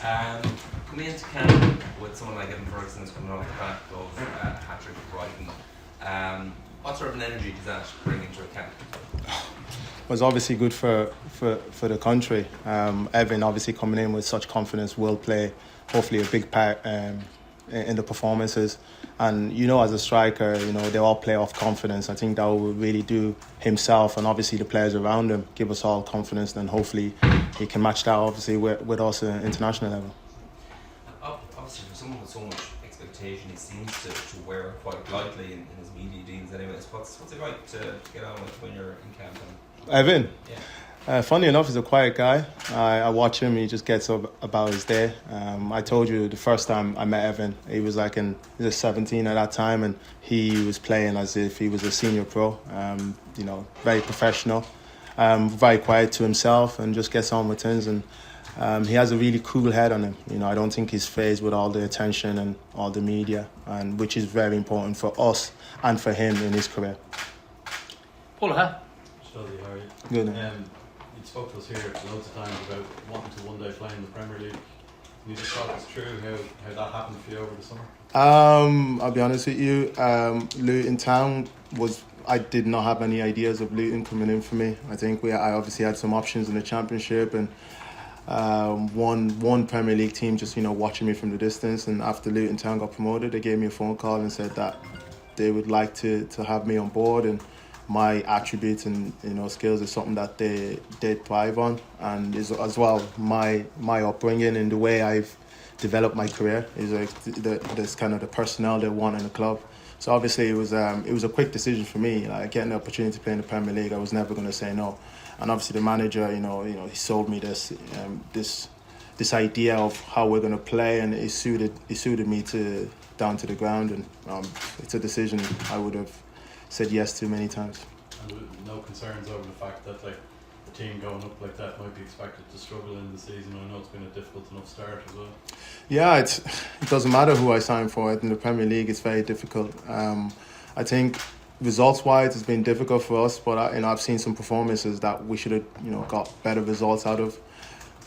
Coming into camp with someone like Evan Ferguson who's coming off the back of a hat-trick for Brighton, what sort of an energy does that bring into a camp? It was obviously good for the country. Evan obviously coming in with such confidence will play hopefully a big part in the performances. And as a striker, they all play off confidence. I think that will really do himself and obviously the players around him give us all confidence, and hopefully he can match that obviously with us at international level. Obviously for someone with so much expectation, he seems to wear it quite lightly in his media deals anyways. What's it like to get on with when you're in camp? Evan? Yeah. Funny enough, he's a quiet guy. I watch him, he just gets up about his day. I told you the first time I met Evan, he was 17 at that time, and he was playing as if he was a senior pro. Very professional, very quiet to himself, and just gets on with things. And he has a really cool head on him. I don't think he's fazed with all the attention and all the media, and which is very important for us and for him in his career. Paul, huh? Chiedozie, how are you? Good. You spoke to us here loads of times about wanting to one day play in the Premier League. Can you just talk us through how that happened for you over the summer? I'll be honest with you, Luton Town I did not have any ideas of Luton coming in for me. I think I obviously had some options in the Championship and one Premier League team just watching me from the distance. And after Luton Town got promoted, they gave me a phone call and said that they would like to have me on board, and my attributes and skills is something that they thrive on, and is as well my upbringing and the way I've developed my career is this kind of the personnel they want in the club. So obviously it was a quick decision for me. Getting the opportunity to play in the Premier League, I was never going to say no. And obviously the manager, he sold me this idea of how we're going to play, and it suited me down to the ground, and it's a decision I would have said yes to many times. And no concerns over the fact that the team going up like that might be expected to struggle in the season? I know it's been a difficult enough start as well. Yeah, it doesn't matter who I sign for. In the Premier League, it's very difficult. I think results-wise, it's been difficult for us, but I've seen some performances that we should have got better results out of.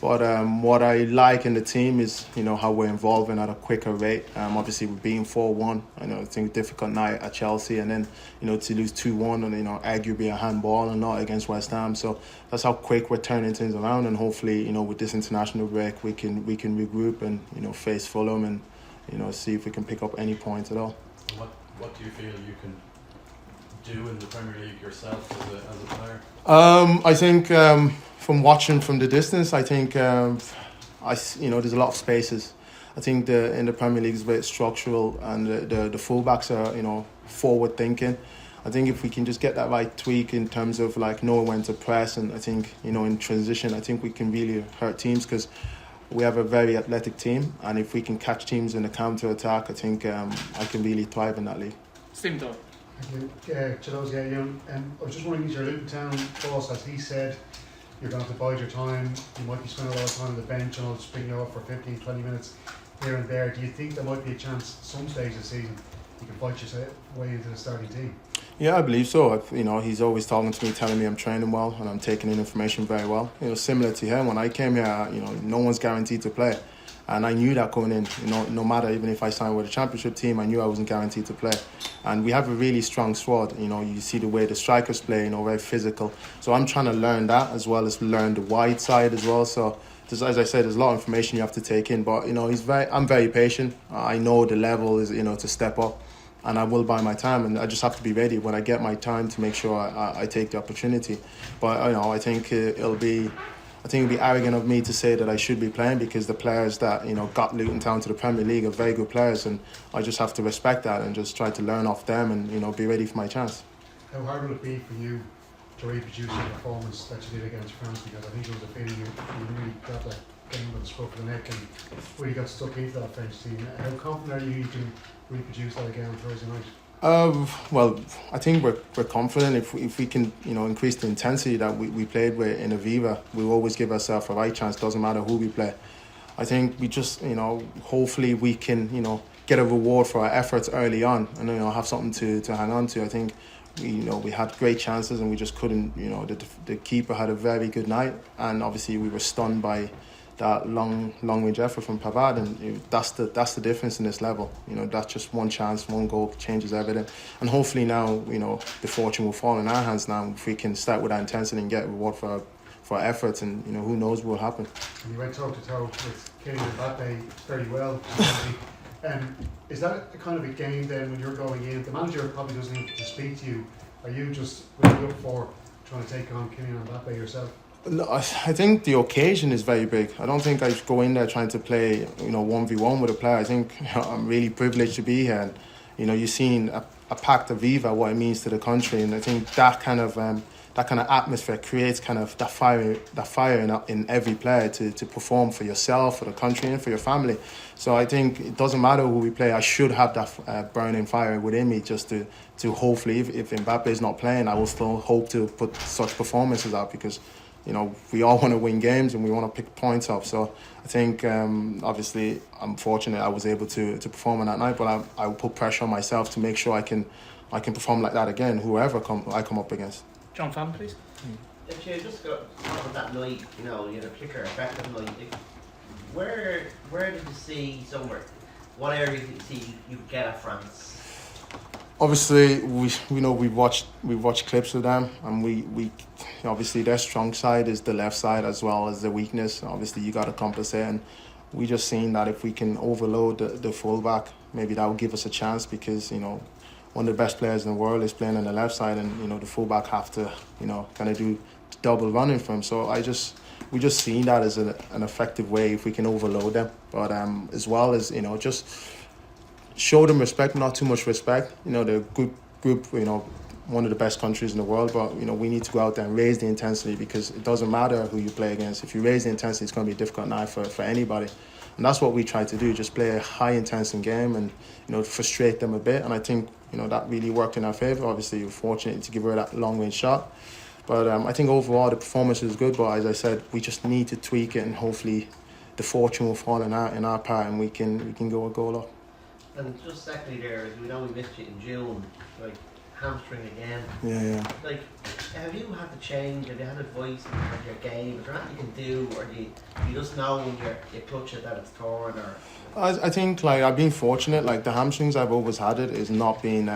But what I like in the team is how we're evolving at a quicker rate. Obviously we're being 4-1. I think difficult night at Chelsea, and then to lose 2-1 and arguably a handball and not against West Ham. So that's how quick we're turning things around, and hopefully with this international break we can regroup and face Fulham and see if we can pick up any points at all. What do you feel you can do in the Premier League yourself as a player? I think from watching from the distance, I think there's a lot of spaces. I think in the Premier League is very structural, and the fullbacks are forward thinking. I think if we can just get that right tweak in terms of knowing when to press, and I think in transition, I think we can really hurt teams, because we have a very athletic team, and if we can catch teams in the counter attack, I think I can really thrive in that league. Stephen Doyle. Thank you. Chiedozie, I was just wondering, is your Luton Town boss, as he said, you're going to have to bide your time, you might be spending a lot of time on the bench, and I'll just bring you up for 15-20 minutes here and there. Do you think there might be a chance some stage of the season you can fight your way into the starting team? Yeah, I believe so. He's always talking to me, telling me I'm training well and I'm taking in information very well. Similar to him, when I came here, no one's guaranteed to play. And I knew that going in, no matter, even if I signed with a Championship team, I knew I wasn't guaranteed to play. And we have a really strong squad. You see the way the strikers play, very physical. So I'm trying to learn that, as well as learn the wide side as well. So as I said, there's a lot of information you have to take in. But I'm very patient. I know the level is to step up, and I will buy my time. And I just have to be ready when I get my time to make sure I take the opportunity. But I think it'll be arrogant of me to say that I should be playing, because the players that got Luton Town to the Premier League are very good players, and I just have to respect that and just try to learn off them and be ready for my chance. How hard will it be for you to reproduce your performance that you did against France? Because I think there was a feeling you really got that game with the scruff of the neck and really got stuck into that French team. How confident are you can reproduce that again on Thursday night? Well, I think we're confident if we can increase the intensity that we played with in Aviva. We always give ourselves a right chance. Doesn't matter who we play. I think we just hopefully we can get a reward for our efforts early on, and have something to hang on to. I think we had great chances and we just couldn't. The keeper had a very good night, and obviously we were stunned by that long range effort from Pavard, and that's the difference in this level. That's just one chance, one goal changes everything, and hopefully now the fortune will fall in our hands now if we can start with that intensity and get reward for our efforts, and who knows what will happen. And you went toe to toe with Kylian Mbappe very well. Is that a kind of a game then when you're going in? The manager probably doesn't need to speak to you. Are you just really up for trying to take on Kylian Mbappe yourself? No, I think the occasion is very big. I don't think I go in there trying to play 1v1 with a player. I think I'm really privileged to be here, and you've seen a Pacta Viva, what it means to the country, and I think that kind of atmosphere creates kind of that fire in every player to perform for yourself, for the country, and for your family. So I think it doesn't matter who we play. I should have that burning fire within me just to hopefully, if Mbappe is not playing, I will still hope to put such performances out, because we all want to win games and we want to pick points up. So I think obviously I'm fortunate I was able to perform on that night, but I will put pressure on myself to make sure I can perform like that again, whoever I come up against. John Fan, please. If you just got on that night, you had a particular effective night. Where did you see somewhere? What area did you see you could get at France? Obviously, we've watched clips of them, and we obviously their strong side is the left side as well as the weakness. Obviously, you got to compensate, and we just seen that if we can overload the fullback, maybe that will give us a chance, because one of the best players in the world is playing on the left side, and the fullback have to kind of do double running for him. So we just seen that as an effective way if we can overload them, but as well as just show them respect, not too much respect. They're a group, one of the best countries in the world, but we need to go out there and raise the intensity, because it doesn't matter who you play against. If you raise the intensity, it's going to be a difficult night for anybody, and that's what we try to do. Just play a high intensity game and frustrate them a bit, and I think that really worked in our favour. Obviously, we're fortunate to give her that long range shot, but I think overall the performance is good. But as I said, we just need to tweak it, and hopefully the fortune will fall in our part, and we can go a goal up. And just secondly there, as we know we missed you in June, like hamstring again. Yeah. Like, have you had to change? Have you had advice in your game? Is there anything you can do, or do you just know when you clutch it that it's torn? Or I think I've been fortunate. The hamstrings I've always had it is not been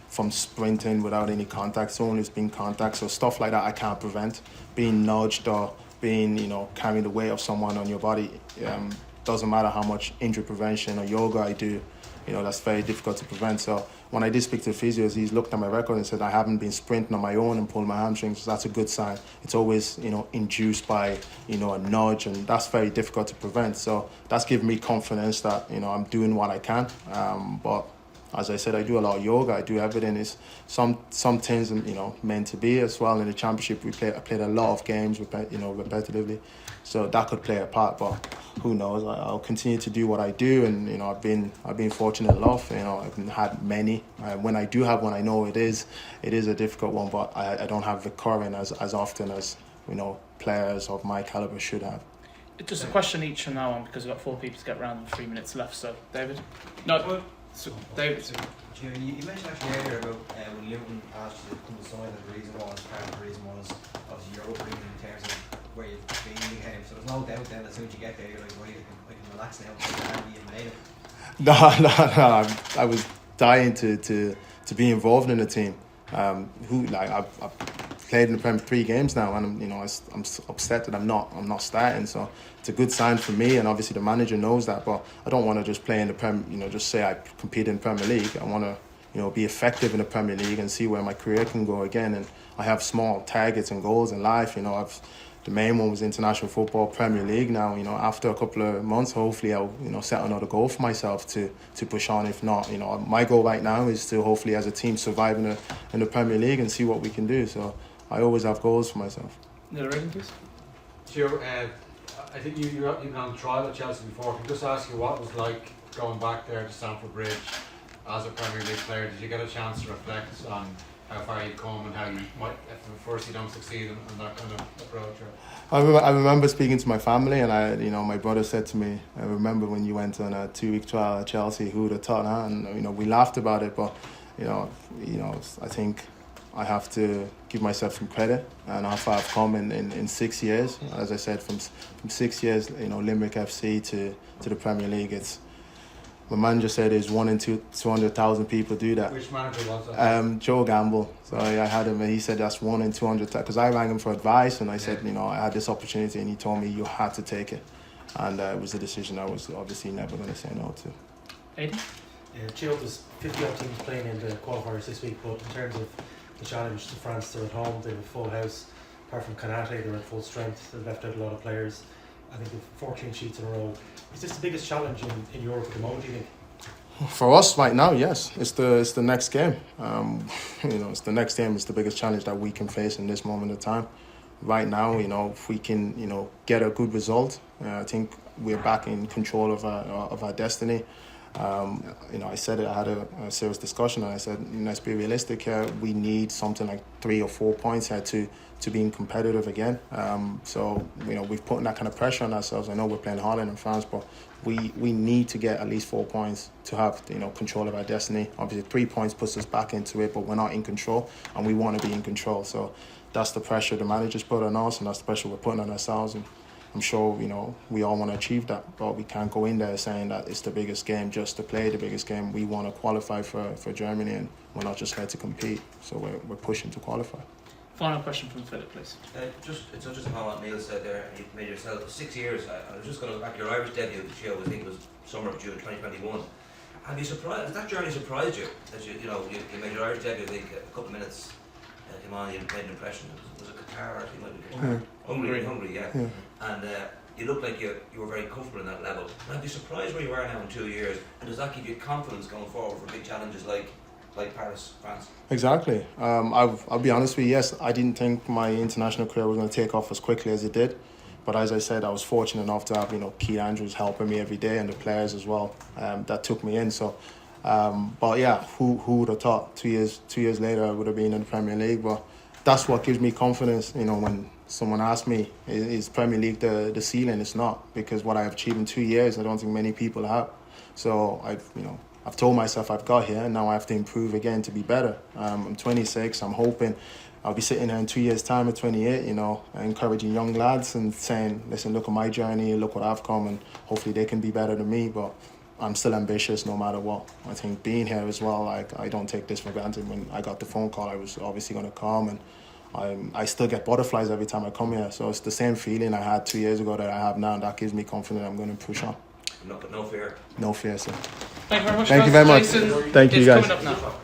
from sprinting without any contact. It's only been contact. So stuff like that I can't prevent. Being nudged or being carrying the weight of someone on your body. Doesn't matter how much injury prevention or yoga I do, that's very difficult to prevent. So when I did speak to the physios, he's looked at my record and said I haven't been sprinting on my own and pulled my hamstrings. So that's a good sign. It's always induced by a nudge, and that's very difficult to prevent. So that's given me confidence that I'm doing what I can. But as I said, I do a lot of yoga. I do everything. It's some things meant to be as well. In the championship, I played a lot of games repetitively. So that could play a part, but who knows? I'll continue to do what I do, and I've been fortunate enough. I've had many. When I do have one, I know it is a difficult one, but I don't have recurring as often as players of my caliber should have. Just a question each from now on, because we've got 4 people to get round and 3 minutes left. So David, no, so David. You mentioned actually earlier about when Luton asked you to come to sign, that the reason was obviously your upbringing in terms of where you've been in the game. So there's no doubt then as soon as you get there, you're like, right, I can relax now because you've made it. No. I was dying to be involved in the team. I've played in the Premier 3 games now, and I'm upset that I'm not starting. So it's a good sign for me, and obviously the manager knows that. But I don't want to just play in the Premier, just say I compete in the Premier League. I want to be effective in the Premier League and see where my career can go again. And I have small targets and goals in life. The main one was international football, Premier League. Now, after a couple of months, hopefully I'll, set another goal for myself to push on. If not, my goal right now is to hopefully as a team survive in the Premier League and see what we can do. So I always have goals for myself. Neil Regan, please. Sure. I think you've been on trial at Chelsea before. Can I just ask you what it was like going back there to Stamford Bridge as a Premier League player? Did you get a chance to reflect on how far you've come and how you might, if first you don't succeed in that kind of approach? I remember speaking to my family, and my brother said to me, I remember when you went on a 2-week trial at Chelsea, who would have thought, huh? And we laughed about it, but I think I have to give myself some credit and how far I've come in 6 years. As I said, from 6 years, Limerick FC to the Premier League, it's, my manager said it's 1 in 200,000 people do that. Which manager was that? Joe Gamble. So I had him, and he said that's 1 in 200. Because I rang him for advice, and I said, I had this opportunity, and he told me you had to take it, and it was a decision I was obviously never going to say no to. Aidan? Chiedozie, there's 50 odd teams playing in the qualifiers this week, but in terms of the challenge to France, they're at home, they have a full house. Apart from Kanate, they're at full strength. They've left out a lot of players. I think they've 14 sheets in a row. Is this the biggest challenge in Europe at the moment, do you think? For us right now, yes. It's the next game. It's the next game. It's the biggest challenge that we can face in this moment of time. Right now, if we can, get a good result, I think we're back in control of our destiny. I said it. I had a serious discussion, and I said, let's be realistic here. We need something like 3 or 4 points here to being competitive again. We've put that kind of pressure on ourselves. I know we're playing Holland and France, but we need to get at least 4 points to have control of our destiny. Obviously, 3 points puts us back into it, but we're not in control, and we want to be in control. So that's the pressure the managers put on us, and that's the pressure we're putting on ourselves. And I'm sure we all want to achieve that, but we can't go in there saying that it's the biggest game just to play the biggest game. We want to qualify for Germany, and we're not just here to compete. So we're pushing to qualify. Final question from Philip, please. It's just upon what Neil said there, and you made yourself 6 years. I was just going to back your Irish debut of the show. I think it was summer of June 2021. Have you surprised? Has that journey surprised you? As you made your Irish debut, I think a couple of minutes came on, you made an impression. Was it Qatar? I think it might be Hungary, yeah. And you looked like you were very comfortable in that level. And have you surprised where you are now in 2 years? And does that give you confidence going forward for big challenges like Paris, France? Exactly. I'll be honest with you, yes, I didn't think my international career was going to take off as quickly as it did. But as I said, I was fortunate enough to have, Keith Andrews helping me every day, and the players as well, that took me in. So, but yeah, who would have thought 2 years later I would have been in the Premier League? But that's what gives me confidence, when someone asks me, is Premier League the ceiling? It's not, because what I've achieved in 2 years, I don't think many people have. So I've told myself I've got here, and now I have to improve again to be better. I'm 26. I'm hoping I'll be sitting here in 2 years' time at 28, encouraging young lads and saying, listen, look at my journey, look what I've come, and hopefully they can be better than me. But I'm still ambitious no matter what. I think being here as well, I don't take this for granted. When I got the phone call, I was obviously going to come, and I still get butterflies every time I come here. So it's the same feeling I had 2 years ago that I have now, and that gives me confidence I'm going to push on. No fear. No fear, sir. Thank you very much. Thank you very much. Jason Thank you, is guys. coming up now.